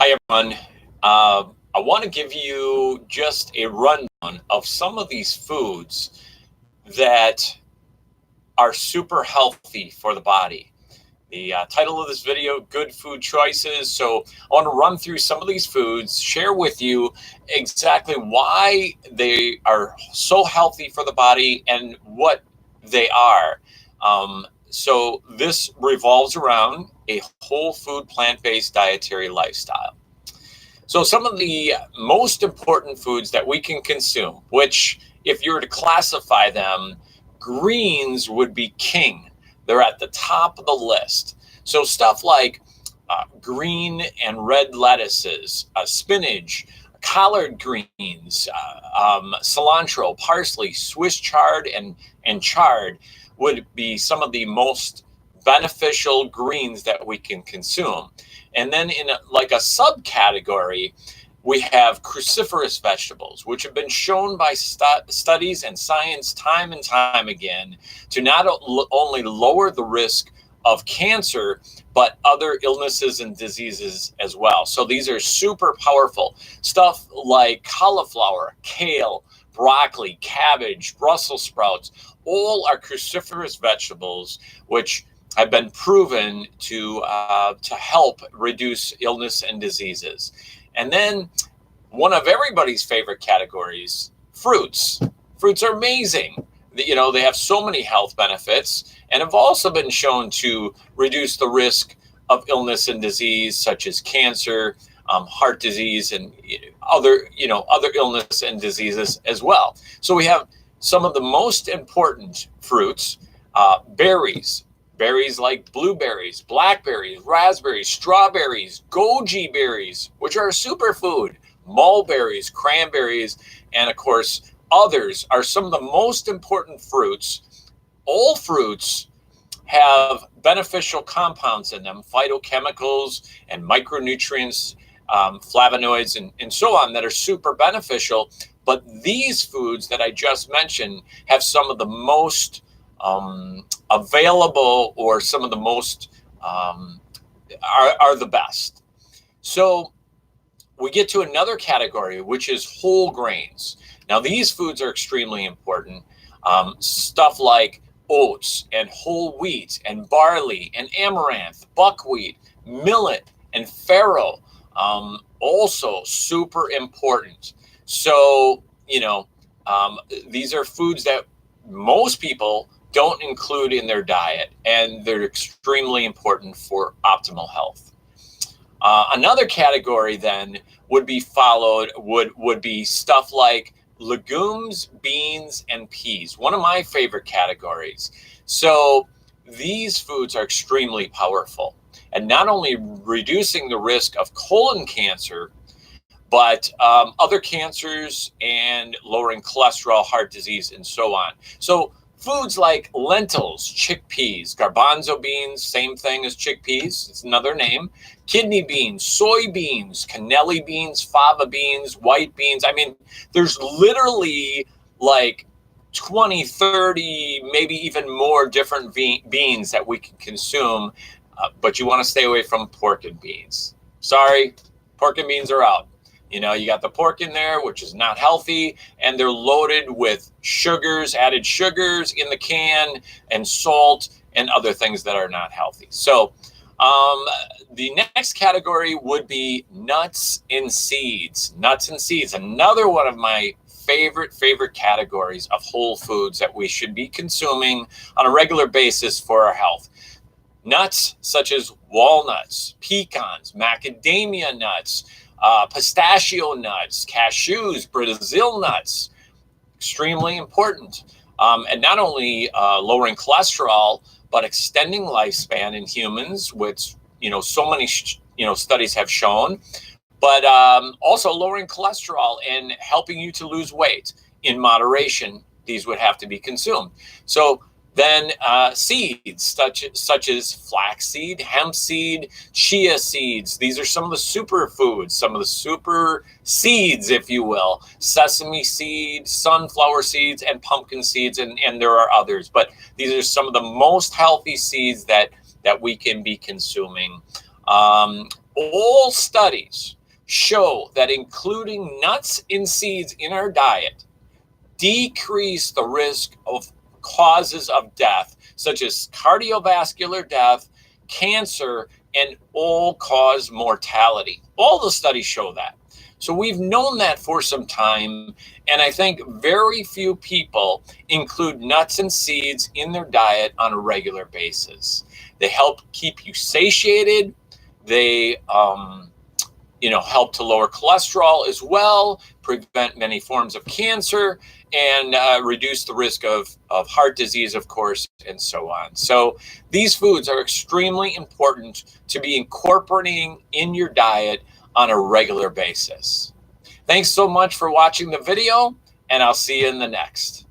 Hi, everyone. I want to give you just a rundown of some of these foods that are super healthy for the body. The title of this video, Good Food Choices. So I want to run through some of these foods, share with you exactly why they are so healthy for the body and what they are. So this revolves around a whole food, plant-based dietary lifestyle. So some of the most important foods that we can consume, which if you were to classify them, greens would be king. They're at the top of the list. So stuff like green and red lettuces, spinach, collard greens, cilantro, parsley, Swiss chard, and chard would be some of the most beneficial greens that we can consume. And then in like a subcategory, we have cruciferous vegetables, which have been shown by studies and science time and time again to not only lower the risk of cancer, but other illnesses and diseases as well. So these are super powerful. Stuff like cauliflower, kale, broccoli, cabbage, Brussels sprouts, all are cruciferous vegetables, which have been proven to help reduce illness and diseases. And then one of everybody's favorite categories, fruits. Fruits are amazing. You know, they have so many health benefits and have also been shown to reduce the risk of illness and disease, such as cancer, heart disease, and other illness and diseases as well. So we have some of the most important fruits, berries. Berries like blueberries, blackberries, raspberries, strawberries, goji berries, which are a superfood, mulberries, cranberries, and of course, others are some of the most important fruits. All fruits have beneficial compounds in them, phytochemicals and micronutrients, flavonoids, and so on that are super beneficial. But these foods that I just mentioned have some of the most available, or some of the most are the best. So we get to another category, which is whole grains. Now these foods are extremely important. Stuff like oats and whole wheat and barley and amaranth, buckwheat, millet, and farro, also super important. So these are foods that most people don't include in their diet, and they're extremely important for optimal health. Another category then would be stuff like legumes, beans, and peas, one of my favorite categories. So these foods are extremely powerful, and not only reducing the risk of colon cancer, but other cancers and lowering cholesterol, heart disease, and so on. So foods like lentils, chickpeas, garbanzo beans, same thing as chickpeas, it's another name, kidney beans, soybeans, cannelli beans, fava beans, white beans. I mean, there's literally like 20, 30, maybe even more different beans that we can consume, but you want to stay away from pork and beans. Sorry, pork and beans are out. You got the pork in there, which is not healthy, and they're loaded with sugars, added sugars in the can, and salt, and other things that are not healthy. So the next category would be nuts and seeds. Nuts and seeds, another one of my favorite categories of whole foods that we should be consuming on a regular basis for our health. Nuts such as walnuts, pecans, macadamia nuts, pistachio nuts, cashews, Brazil nuts, extremely important. And not only lowering cholesterol, but extending lifespan in humans, which, so many, studies have shown, but also lowering cholesterol and helping you to lose weight in moderation. These would have to be consumed. So then seeds such as flaxseed, hemp seed, chia seeds. These are some of the superfoods, some of the super seeds, if you will. Sesame seeds, sunflower seeds, and pumpkin seeds, and there are others. But these are some of the most healthy seeds that we can be consuming. All studies show that including nuts and seeds in our diet decrease the risk of causes of death, such as cardiovascular death, cancer, and all-cause mortality. All the studies show that. So we've known that for some time, and I think very few people include nuts and seeds in their diet on a regular basis. They help keep you satiated. They help to lower cholesterol as well, prevent many forms of cancer, and reduce the risk of heart disease, of course, and so on. So these foods are extremely important to be incorporating in your diet on a regular basis. Thanks so much for watching the video, and I'll see you in the next.